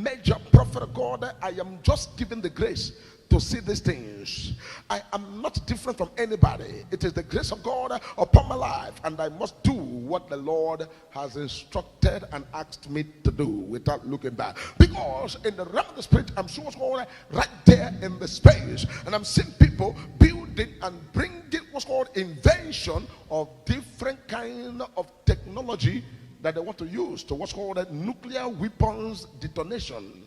Major prophet of God, I am just given the grace to see these things. I am not different from anybody. It is the grace of God upon my life, and I must do what the Lord has instructed and asked me to do without looking back. Because in the realm of the spirit, I'm so much more right there in the space, and I'm seeing people building and bringing what's called invention of different kind of technology that they want to use to what's called nuclear weapons detonation.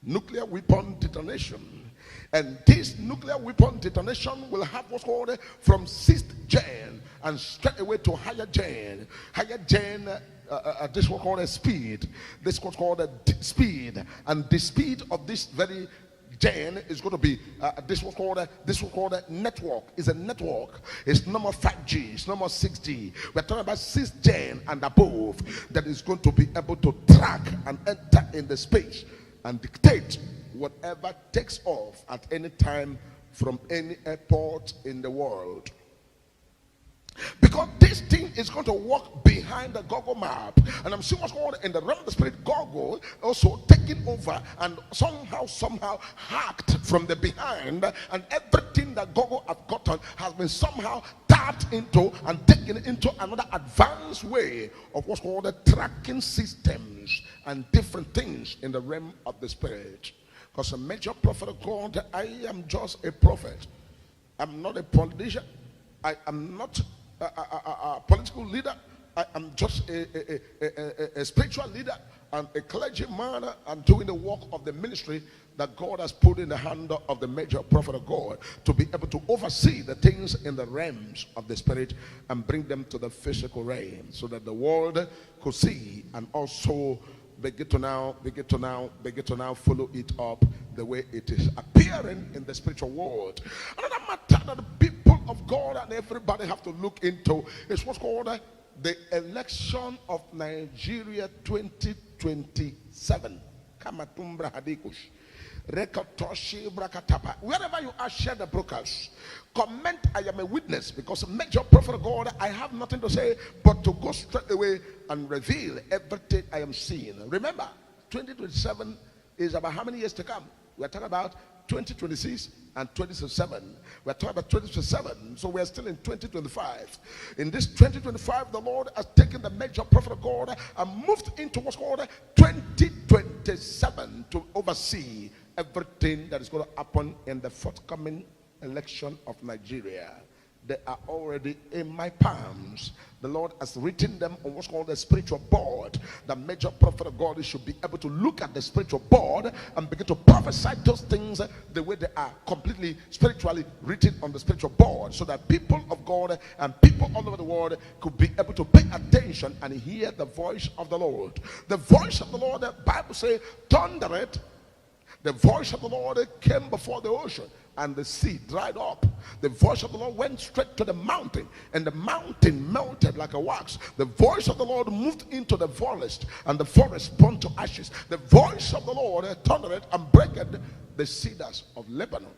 Nuclear weapon detonation. And this nuclear weapon detonation will have what's called from 6th gen and straight away to higher gen. Higher gen, this was called a speed. This was called a speed. And the speed of this very gen is going to be this was called a network. It's a network. It's no more 5G, it's no more 6G. We're talking about 6th gen and above that is going to be able to track and enter in the space and dictate whatever takes off at any time from any airport in the world. Because this thing is going to walk behind the Google map. And I'm seeing what's called in the realm of the spirit, Google also taking over and somehow hacked from the behind. And everything that Google have gotten has been somehow tapped into and taken into another advanced way of what's called the tracking systems and different things in the realm of the spirit. Because a major prophet of God, I am just a prophet. I'm not a politician. I am not a political leader. I am just a spiritual leader and a clergyman, and doing the work of the ministry that God has put in the hand of the major prophet of God to be able to oversee the things in the realms of the spirit and bring them to the physical realm so that the world could see and also begin to now follow it up the way it is appearing in the spiritual world. Another matter that the people of God and everybody have to look into is what's called the election of Nigeria 2027. Kamatumbra Hadikush. Wherever you are, share the broadcast. Comment, I am a witness, because major prophet of God, I have nothing to say but to go straight away and reveal everything I am seeing. Remember, 2027 is about how many years to come? We are talking about 2026 and 2027. We are talking about 2027, so we are still in 2025. In this 2025, the Lord has taken the major prophet of God and moved into what's called 2027 to oversee everything that is going to happen in the forthcoming election of Nigeria. They are already in my palms. The Lord has written them on what's called the spiritual board. The major prophet of God should be able to look at the spiritual board and begin to prophesy those things the way they are completely spiritually written on the spiritual board, so that people of God and people all over the world could be able to pay attention and hear the voice of the Lord. The voice of the Lord, the Bible says, thundered. The voice of the Lord came before the ocean, and the sea dried up. The voice of the Lord went straight to the mountain, and the mountain melted like a wax. The voice of the Lord moved into the forest, and the forest burned to ashes. The voice of the Lord thundered and breaked the cedars of Lebanon.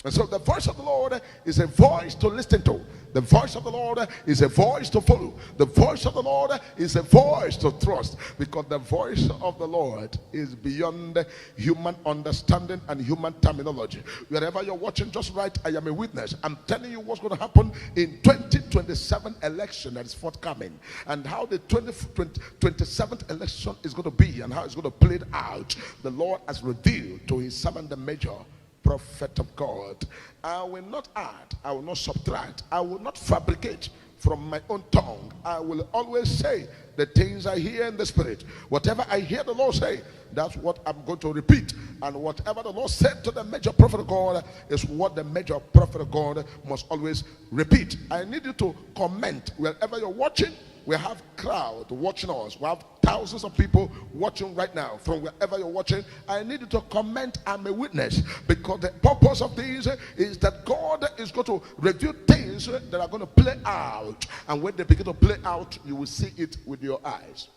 And so the voice of the Lord is a voice to listen to. The voice of the Lord is a voice to follow. The voice of the Lord is a voice to trust, because the voice of the Lord is beyond human understanding and human terminology. Wherever you're watching, just write, I am a witness. I'm telling you what's going to happen in 2027 election that is forthcoming, and how the 2027 election is going to be and how it's going to play out. The Lord has revealed to his servant the major prophet of God. I will not add, I will not subtract, I will not fabricate from my own tongue. I will always say the things I hear in the spirit. Whatever I hear the Lord say, that's what I'm going to repeat. And whatever the Lord said to the major prophet of God is what the major prophet of God must always repeat. I need you to comment wherever you're watching. We have crowd watching us. We have thousands of people watching right now from wherever you're watching. I need you to comment, I'm a witness, because the purpose of this is that God is going to reveal things that are going to play out, and when they begin to play out, you will see it with your eyes.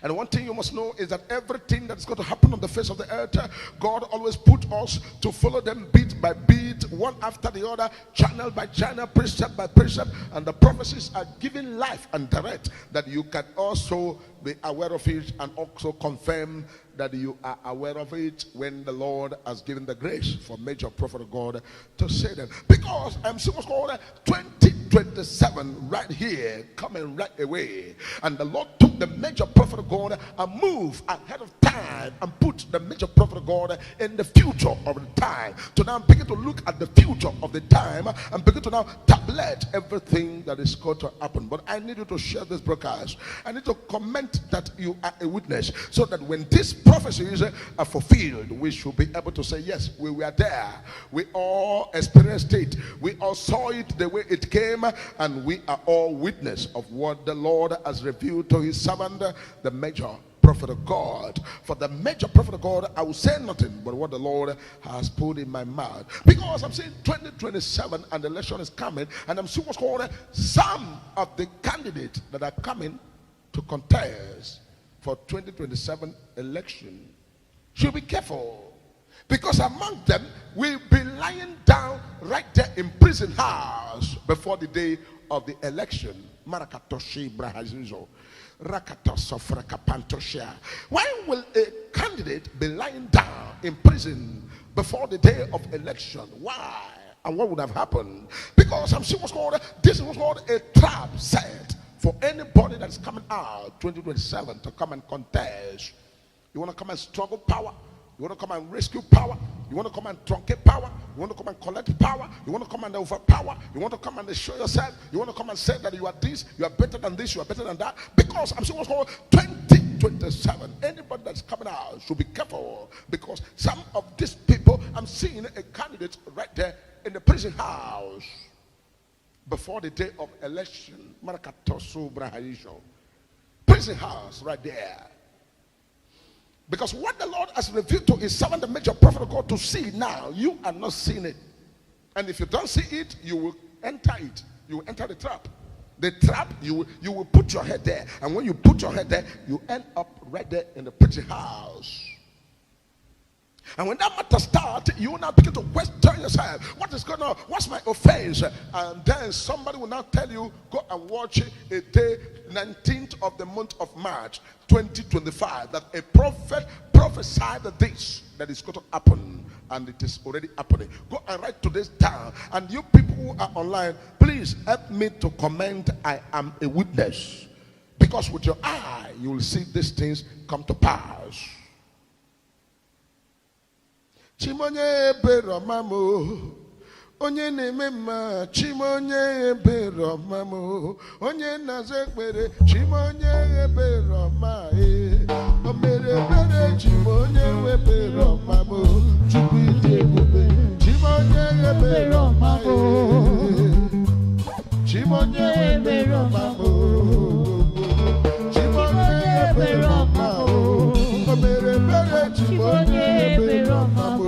And one thing you must know is that everything that's going to happen on the face of the earth, God always put us to follow them bit by bit, one after the other, channel by channel, precept by precept. And the prophecies are given life and direct, that you can also be aware of it and also confirm that you are aware of it when the Lord has given the grace for major prophet of God to say them. Because I'm supposed to call 2027 right here, coming right away. And the Lord took the major prophet of God and moved ahead of time and put the major prophet of God in the future of the time. To now begin to look at the future of the time and begin to now tabulate everything that is going to happen. But I need you to share this broadcast. I need to comment that you are a witness, so that when these prophecies are fulfilled, we should be able to say, yes, we were there. We all experienced it. We all saw it the way it came, and we are all witness of what the Lord has revealed to his servant, the major prophet of God. For the major prophet of God, I will say nothing but what the Lord has put in my mouth. Because I'm saying 2027 and the election is coming, and I'm seeing what's called some of the candidates that are coming to contest for 2027 election should be careful, because among them will be lying down right there in prison house before the day of the election. Why will a candidate be lying down in prison before the day of election? Why? And what would have happened? Because I'm seeing what's called, this is what's called a trap set for anybody that's coming out 2027 to come and contest. You want to come and struggle power? You want to come and rescue power? You want to come and truncate power? You want to come and collect power? You want to come and overpower? You want to come and show yourself? You want to come and say that you are this, you are better than this, you are better than that? Because I'm saying what's called 2027. Anybody that's coming out should be careful, because some of these people, I'm seeing a candidate right there in the prison house before the day of election. Prison house right there. Because what the Lord has revealed to his servant, the major prophet of God, to see now, you are not seeing it. And if you don't see it, you will enter it. You will enter the trap. The trap, you will put your head there. And when you put your head there, you end up right there in the prison house. And when that matter starts, you will now begin to question yourself. What is going on? What's my offense? And then somebody will now tell you, go and watch a day, 19th of the month of March, 2025, that a prophet prophesied this, that is going to happen. And it is already happening. Go and write today's down. And you people who are online, please help me to comment, I am a witness. Because with your eye, you will see these things come to pass. Chimonye beromamo, onye nemema, chimonye beromamo, onye nazekbere, chimonye beroma, omere bere, chimonye beromamo, chupide bube, chimonye beromamo, chimonye beromamo, chimonye beromamo, omere bere, chimonye beromamo.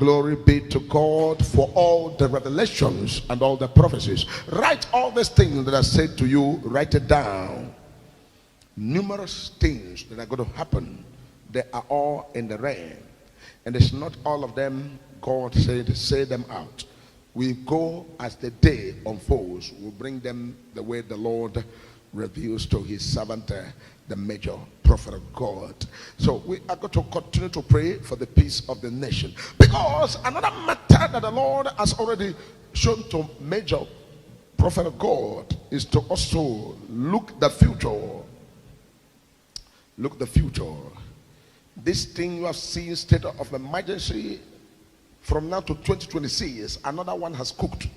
Glory be to God for all the revelations and all the prophecies. Write all these things that I said to you, write it down. Numerous things that are going to happen, they are all in the realm. And it's not all of them God said, say them out. We go as the day unfolds. We'll bring them the way the Lord reveals to his servant, the major prophet of God. So we are going to continue to pray for the peace of the nation. Because another matter that the Lord has already shown to major prophet of God is to also look the future. Look the future. This thing you have seen, state of emergency, from now to 2026, another one has cooked.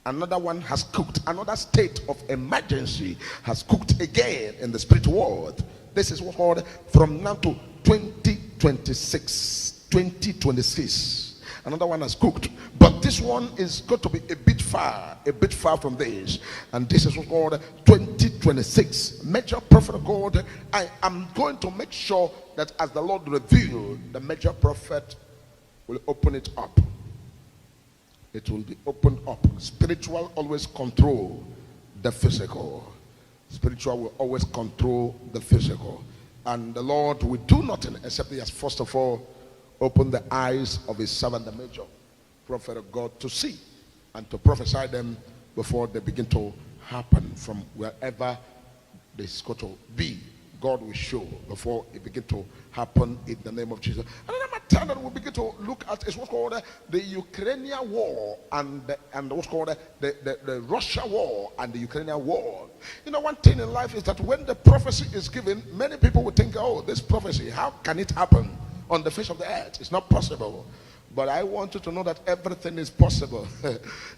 Another one has cooked. Another state of emergency has cooked again in the spirit world. This is what's called from now to 2026. 2026. Another one has cooked. But this one is going to be a bit far from this. And this is what's called 2026. Major prophet of God, I am going to make sure that as the Lord revealed, the major prophet will open it up. It will be opened up. Spiritual always control the physical. Spiritual will always control the physical. And the Lord will do nothing except he has first of all opened the eyes of his servant, the major prophet of God, to see and to prophesy them before they begin to happen from wherever they going to be. God will show before it begin to happen in the name of Jesus. Another matter that we'll begin to look at is what's called the Ukrainian war and what's called the Russia war and the Ukrainian war. You know, one thing in life is that when the prophecy is given, many people will think, oh, this prophecy, how can it happen on the face of the earth? It's not possible. But I want you to know that everything is possible.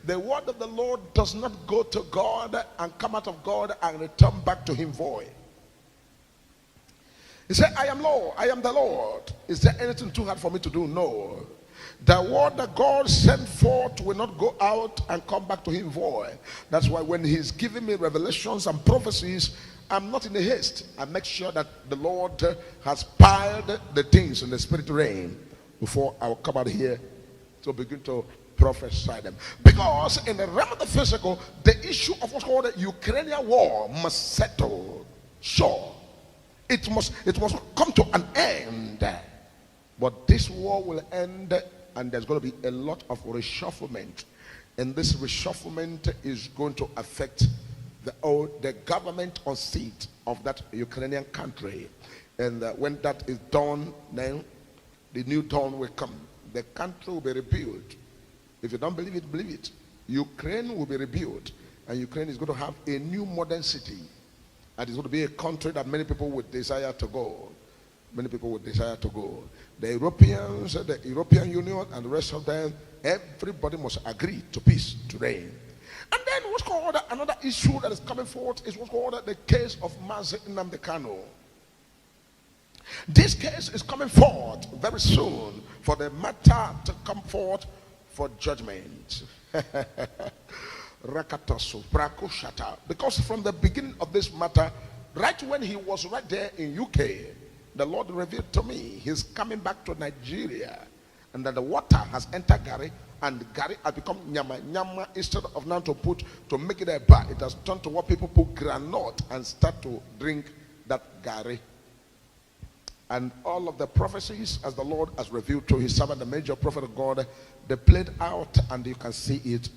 The word of the Lord does not go to God and come out of God and return back to him void. He said, I am Lord, I am the Lord. Is there anything too hard for me to do? No. The word that God sent forth will not go out and come back to him void. That's why when he's giving me revelations and prophecies, I'm not in a haste. I make sure that the Lord has piled the things in the spirit realm before I will come out here to begin to prophesy them. Because in the realm of the physical, the issue of what's called the Ukrainian war must settle. Sure. It must come to an end. But this war will end, and there's going to be a lot of reshufflement. And this reshufflement is going to affect the government on seat of that Ukrainian country. And when that is done, then the new dawn will come. The country will be rebuilt. If you don't believe it, believe it. Ukraine will be rebuilt, and Ukraine is going to have a new modern city. And it's going to be a country that many people would desire to go. Many people would desire to go. The Europeans, the European Union, and the rest of them, everybody must agree to peace, to reign. And then what's called another issue that is coming forth is what's called the case of Mazi Nnamdi Kanu. This case is coming forth very soon for the matter to come forth for judgment. Because from the beginning of this matter, right when he was right there in UK, the Lord revealed to me he's coming back to Nigeria, and that the water has entered Gary, and Gary has become nyama. Nyama, instead of now to make it a bar, it has turned to what people put granite and start to drink that Gary. And all of the prophecies, as the Lord has revealed to his servant, the major prophet of God, they played out, and you can see it.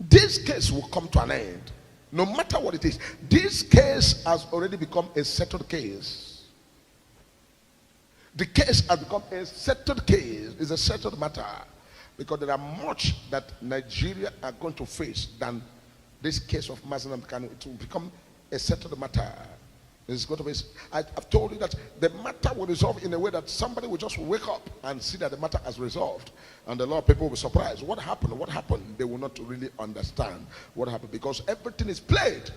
This case will come to an end. No matter what it is. This case has already become a settled case. The case has become a settled case. It's a settled matter. Because there are much that Nigeria are going to face than this case of Mazi Nnamdi Kanu. It will become a settled matter. It's going to be, I've told you that the matter will resolve in a way that somebody will just wake up and see that the matter has resolved. And a lot of people will be surprised. What happened? What happened? They will not really understand what happened, because everything is played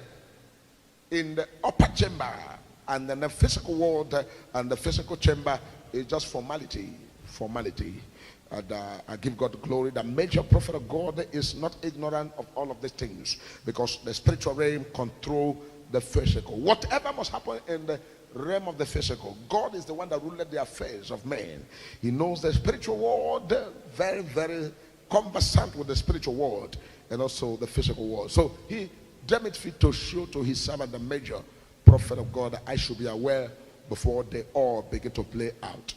in the upper chamber, and then the physical world and the physical chamber is just formality. Formality. And I give God glory. The major prophet of God is not ignorant of all of these things, because the spiritual realm control the physical. Whatever must happen in the realm of the physical. God is the one that ruled the affairs of men. He knows the spiritual world, very, very conversant with the spiritual world and also the physical world. So he deemed it fit to show to his servant, the major prophet of God, that I should be aware before they all begin to play out.